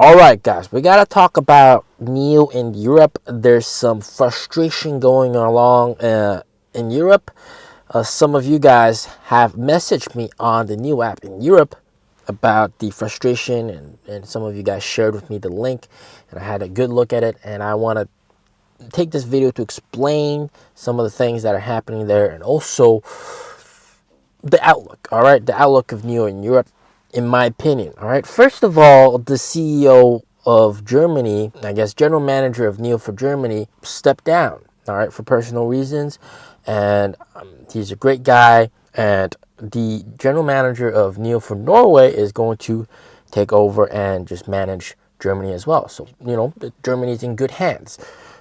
All right, guys, we gotta talk about NEO in Europe. There's some frustration going along in Europe. Some of you guys have messaged me on the NEO app in Europe about the frustration, and some of you guys shared with me the link, and I had a good look at it, and I want to take this video to explain some of the things that are happening there, and also the outlook. All right, the outlook of NEO in Europe, in my opinion. All right, first of all, the CEO of Germany, I guess general manager of NEO for Germany, stepped down, all right, for personal reasons. And he's a great guy. And the general manager of NEO for Norway is going to take over and just manage Germany as well. So, Germany's in good hands.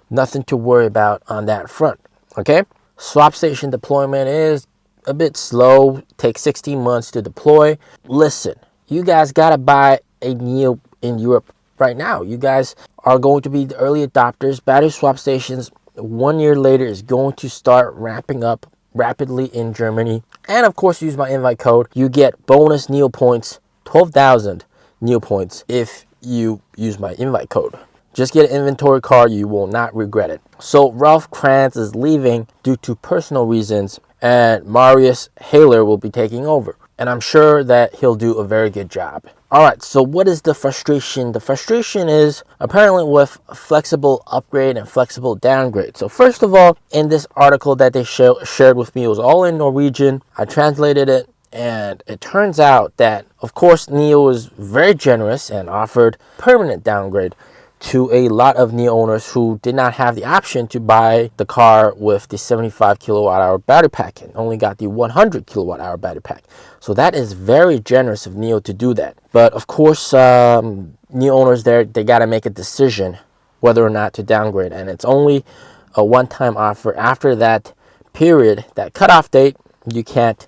Nothing to worry about on that front. Okay, swap station deployment is a bit slow, takes 16 months to deploy. Listen, you guys gotta buy a NEO in Europe right now. You guys are going to be the early adopters. Battery swap stations 1 year later is going to start ramping up rapidly in Germany. And of course, use my invite code. You get bonus NEO points, 12,000 NEO points if you use my invite code. Just get an inventory card, you will not regret it. So Ralph Krantz is leaving due to personal reasons, and Marius Haller will be taking over. And I'm sure that he'll do a very good job. All right, so what is the frustration? The frustration is apparently with flexible upgrade and flexible downgrade. So first of all, in this article that they shared with me, it was all in Norwegian. I translated it, and it turns out that, of course, NEO was very generous and offered permanent downgrade to a lot of NEO owners who did not have the option to buy the car with the 75 kilowatt hour battery pack and only got the 100 kilowatt hour battery pack. So that is very generous of NEO to do that. But of course, NEO owners there, they got to make a decision whether or not to downgrade. And it's only a one-time offer. After that period, that cutoff date, you can't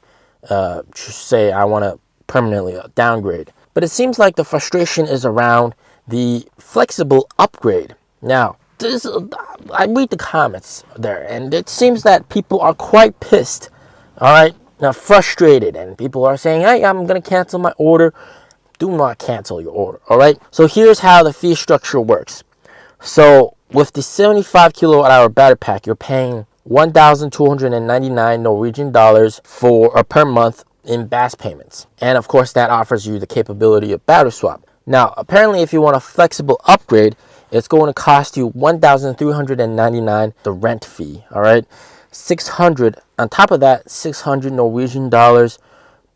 say, I want to permanently downgrade. But it seems like the frustration is around the flexible upgrade. Now, I read the comments there, and it seems that people are quite pissed. All right, now frustrated, and people are saying, "Hey, I'm gonna cancel my order." Do not cancel your order. All right. So here's how the fee structure works. So with the 75 kilowatt hour battery pack, you're paying 1,299 Norwegian dollars per month in BAS payments, and of course that offers you the capability of battery swap. Now, apparently, if you want a flexible upgrade, it's going to cost you 1,399, the rent fee, all right? 600, on top of that, 600 Norwegian dollars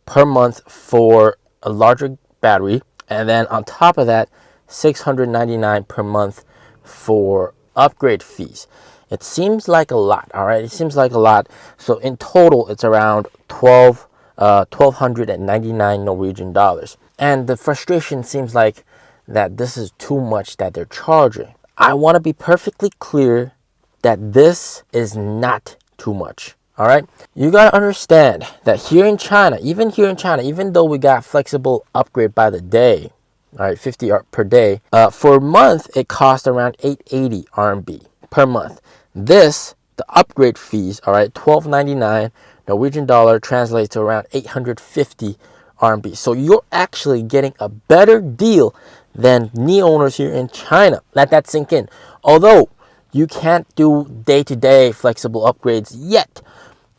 per month for a larger battery. And then on top of that, 699 per month for upgrade fees. It seems like a lot, all right? It seems like a lot. So in total, it's around 1,299 Norwegian dollars. And the frustration seems like that this is too much that they're charging. I want to be perfectly clear that this is not too much. All right. You got to understand that here in China, even though we got flexible upgrade by the day, all right, 50 per day, for a month, it costs around 880 RMB per month. The upgrade fees, all right, 12.99 Norwegian dollar translates to around 850 RMB. So you're actually getting a better deal than NEO owners here in China. Let that sink in. Although you can't do day-to-day flexible upgrades yet.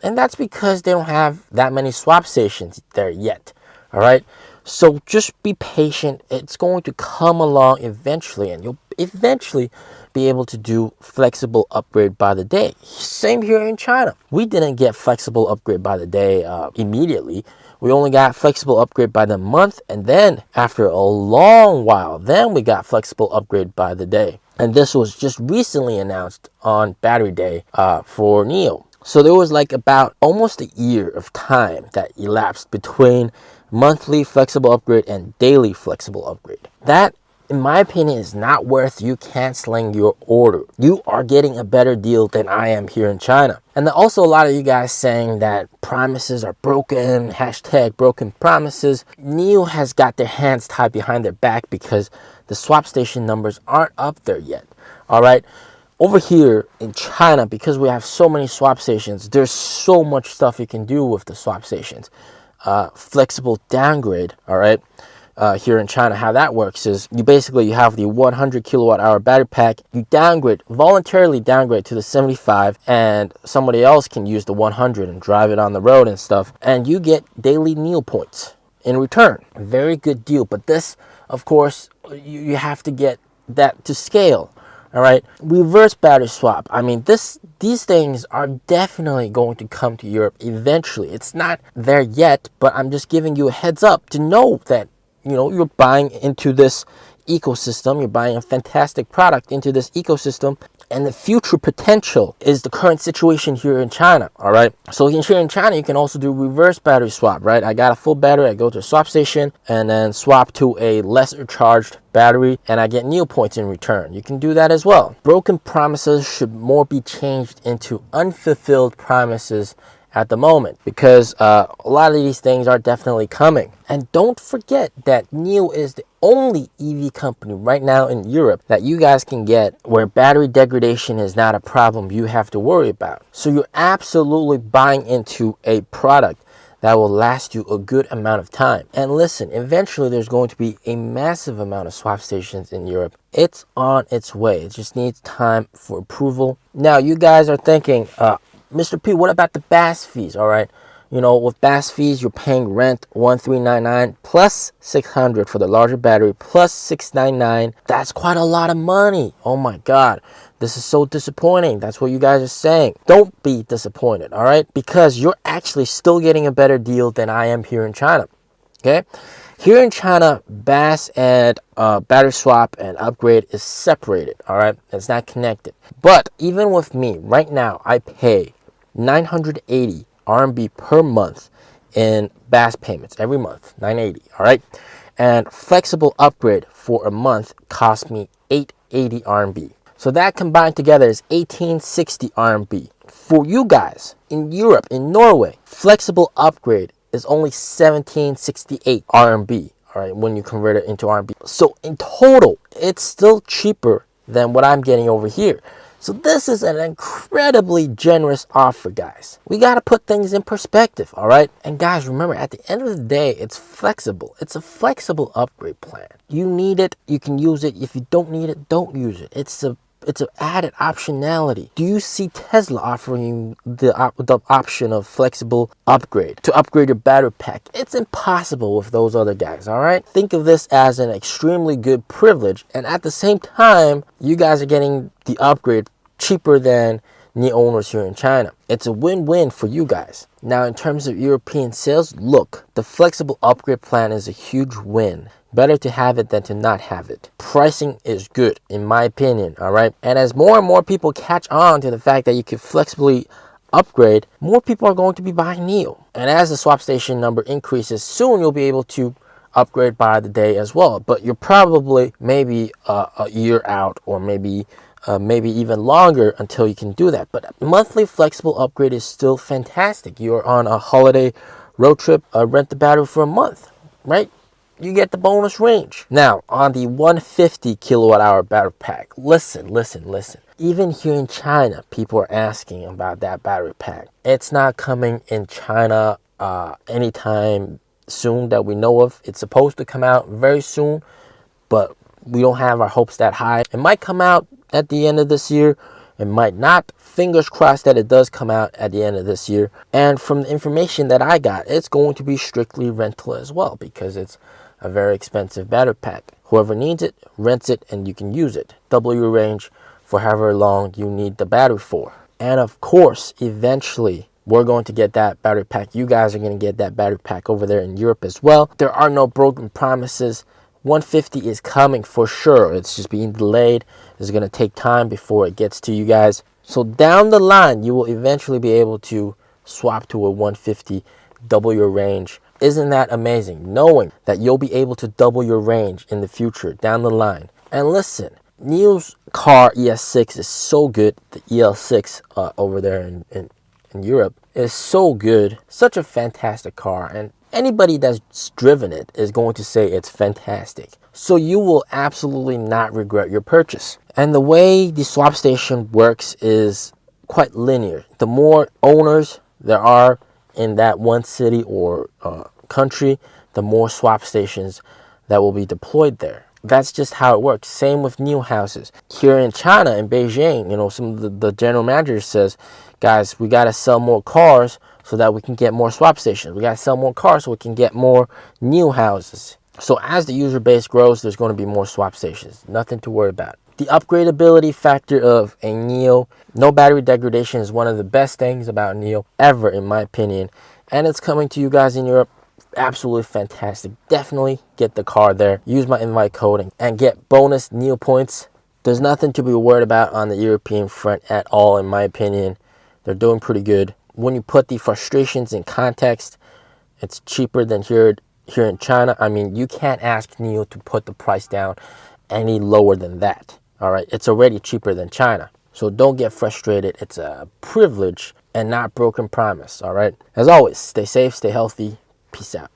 And that's because they don't have that many swap stations there yet. All right. So just be patient. It's going to come along eventually, and you'll eventually be able to do flexible upgrade by the day. Same here in China. We didn't get flexible upgrade by the day immediately. We only got flexible upgrade by the month, and then after a long while, then we got flexible upgrade by the day. And this was just recently announced on Battery Day for NEO. So there was like about almost a year of time that elapsed between monthly flexible upgrade and daily flexible upgrade. That, in my opinion, is not worth you canceling your order. You are getting a better deal than I am here in China. And then also a lot of you guys saying that promises are broken, hashtag broken promises. NEO has got their hands tied behind their back because the swap station numbers aren't up there yet. All right. Over here in China, because we have so many swap stations, there's so much stuff you can do with the swap stations. Flexible downgrade, all right? here in China. How that works is you have the 100 kilowatt hour battery pack. You voluntarily downgrade to the 75, and somebody else can use the 100 and drive it on the road and stuff, and you get daily NEO points in return. Very good deal. But this, of course, you have to get that to scale. All right, reverse battery swap. I mean, these things are definitely going to come to Europe eventually. It's not there yet, but I'm just giving you a heads up to know that, you're buying into this ecosystem. You're buying a fantastic product into this ecosystem, and the future potential is the current situation here in China. All right, so here in China, you can also do reverse battery swap. Right, I got a full battery, I go to a swap station and then swap to a lesser charged battery, and I get NEO points in return. You can do that as well. Broken promises should more be changed into unfulfilled promises at the moment, because a lot of these things are definitely coming. And don't forget that NEO is the only EV company right now in Europe that you guys can get where battery degradation is not a problem you have to worry about. So you're absolutely buying into a product that will last you a good amount of time. And listen, eventually there's going to be a massive amount of swap stations in Europe. It's on its way. It just needs time for approval. Now, you guys are thinking, Mr. P, what about the BAS fees? All right. With BAS fees, you're paying rent 1,399 plus 600 for the larger battery plus 699. That's quite a lot of money. Oh my God. This is so disappointing. That's what you guys are saying. Don't be disappointed, all right? Because you're actually still getting a better deal than I am here in China. Okay? Here in China, BAS and battery swap and upgrade is separated, all right? It's not connected. But even with me, right now, I pay 980 RMB per month in BAS payments every month, 980, all right? And flexible upgrade for a month cost me 880 RMB. So that combined together is 1860 RMB. For you guys in Europe, in Norway, flexible upgrade is only 1768 RMB, all right, when you convert it into RMB. So in total, it's still cheaper than what I'm getting over here. So this is an incredibly generous offer, guys. We got to put things in perspective, all right? And guys, remember, at the end of the day, it's flexible. It's a flexible upgrade plan. You need it, you can use it. If you don't need it, don't use it. It's an added optionality. Do you see Tesla offering the option of flexible upgrade to upgrade your battery pack? It's impossible with those other guys, all right? Think of this as an extremely good privilege, and at the same time, you guys are getting the upgrade cheaper than NEO owners here in China. It's a win-win for you guys. Now, in terms of European sales, look, the flexible upgrade plan is a huge win. Better to have it than to not have it. Pricing is good, in my opinion, all right? And as more and more people catch on to the fact that you can flexibly upgrade, more people are going to be buying NEO. And as the swap station number increases, soon you'll be able to upgrade by the day as well. But you're probably maybe a year out, or maybe even longer until you can do that. But monthly flexible upgrade is still fantastic. You're on a holiday road trip, rent the battery for a month, right? You get the bonus range. Now, on the 150 kilowatt hour battery pack, listen. Even here in China, people are asking about that battery pack. It's not coming in China anytime soon that we know of. It's supposed to come out very soon, but we don't have our hopes that high. It might come out at the end of this year. It might not. Fingers crossed that it does come out at the end of this year. And from the information that I got, it's going to be strictly rental as well, because it's a very expensive battery pack. Whoever needs it, rents it, and you can use it. Double your range for however long you need the battery for. And of course, eventually, we're going to get that battery pack. You guys are going to get that battery pack over there in Europe as well. There are no broken promises. 150 is coming for sure. It's just being delayed. It's going to take time before it gets to you guys. So down the line, you will eventually be able to swap to a 150, double your range. Isn't that amazing? Knowing that you'll be able to double your range in the future down the line. And listen, NEO's car ES6 is so good. The EL6 over there in Europe is so good. Such a fantastic car. And anybody that's driven it is going to say it's fantastic. So you will absolutely not regret your purchase. And the way the swap station works is quite linear. The more owners there are in that one city or country, the more swap stations that will be deployed there. That's just how it works. Same with new houses. Here in China, in Beijing, some of the general manager says, guys, we got to sell more cars so that we can get more swap stations. We got to sell more cars so we can get more new houses. So as the user base grows, there's going to be more swap stations. Nothing to worry about. The upgradability factor of a Neo, no battery degradation, is one of the best things about Neo ever, in my opinion. And it's coming to you guys in Europe. Absolutely fantastic. Definitely get the car there. Use my invite code and get bonus Neo points. There's nothing to be worried about on the European front at all, in my opinion. They're doing pretty good. When you put the frustrations in context, it's cheaper than here in China. I mean, you can't ask Neo to put the price down any lower than that. All right, it's already cheaper than China. So don't get frustrated. It's a privilege and not broken promise. All right. As always, stay safe, stay healthy. Peace out.